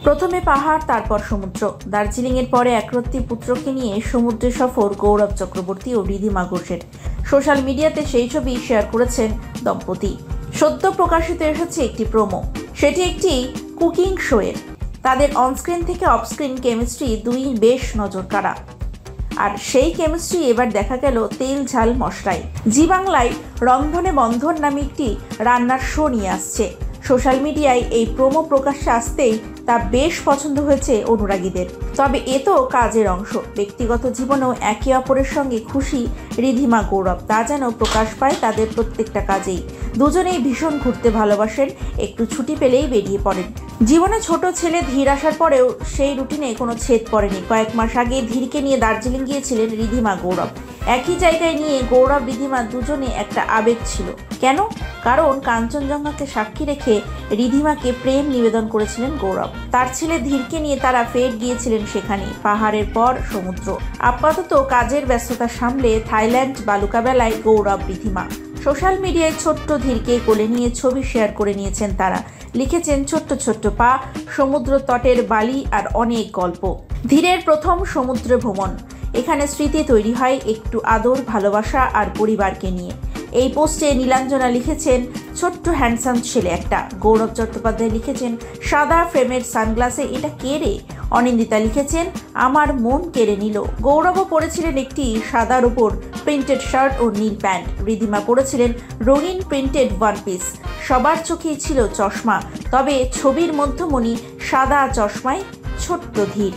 প্রথমে পাহাড়, তারপর সমুদ্র। দার্জিলিংয়ের পরে একরত্তি পুত্রকে নিয়ে সমুদ্রে সফর গৌরব চক্রবর্তী ও রিধিমা ঘোষের। সোশ্যাল মিডিয়াতে সেই ছবি শেয়ার করেছেন দম্পতি। সদ্য প্রকাশিত এসেছে একটি প্রোমো, সেটি একটি কুকিং শোয়ের। তাদের অনস্ক্রিন থেকে অফস্ক্রিন কেমিস্ট্রি দুই বেশ নজর কাড়া। আর সেই কেমিস্ট্রি এবার দেখা গেল তেল ঝাল মশলায়। জি বাংলায় রন্ধনে বন্ধন নামে একটি রান্নার শো নিয়ে আসছে। সোশ্যাল মিডিয়ায় এই প্রোমো প্রকাশ্যে আসতেই তা বেশ পছন্দ হয়েছে অনুরাগীদের। তবে এ তো কাজের অংশ, ব্যক্তিগত জীবনেও একে অপরের সঙ্গে খুশি রিধিমা গৌরব, তা যেন প্রকাশ পায় তাদের প্রত্যেকটা কাজেই। দুজনেই ভীষণ ঘুরতে ভালোবাসেন, একটু ছুটি পেলেই বেরিয়ে পড়েন। জীবনে ছোট ছেলে ধীর আসার পরেও সেই রুটিনে কোনো ছেদ পড়েনি। কয়েক মাস আগে ধীরকে নিয়ে দার্জিলিং গিয়েছিলেন রিধিমা গৌরব। একই জায়গায় নিয়ে গৌরব রিধিমা দুজনে একটা আবেগ ছিল। কেন? কারণ কাঞ্চনজঙ্ঘাকে সাক্ষী রেখে রিধিমাকে প্রেম নিবেদন করেছিলেন গৌরব। তার ছেলে ধীরকে নিয়ে তারা ফের গিয়েছিলেন সেখানে। পাহাড়ের পর সমুদ্র। আপাতত কাজের ব্যস্ততা সামলে থাইল্যান্ড বালুকাবেলায় গৌরব রিধিমা। সোশ্যাল মিডিয়ায় ছোট্ট ধীরকে কোলে নিয়ে ছবি শেয়ার করে নিয়েছেন তারা। লিখেছেন ছোট্ট ছোট্ট পা, সমুদ্র তটের বালি আর অনেক গল্প। ধীরের প্রথম সমুদ্র ভ্রমণ, এখানে স্মৃতি তৈরি হয় একটু আদর, ভালোবাসা আর পরিবারকে নিয়ে। এই পোস্টে নীলাঞ্জনা লিখেছেন ছোট্ট হ্যান্ডসাম ছেলে একটা। গৌরব চট্টোপাধ্যায় লিখেছেন সাদা ফ্রেমের সানগ্লাসে এটা কে রে। অনিন্দিতা লিখেছেন আমার মন কেড়ে নিল। গৌরবও পরেছিলেন একটি সাদার উপর প্রিন্টেড শার্ট ও নীল প্যান্ট। রিধিমা পরেছিলেন রঙিন প্রিন্টেড ওয়ান পিস। সবার চোখেই ছিল চশমা, তবে ছবির মধ্যমণি সাদা চশমায় ছোট্ট ধীর।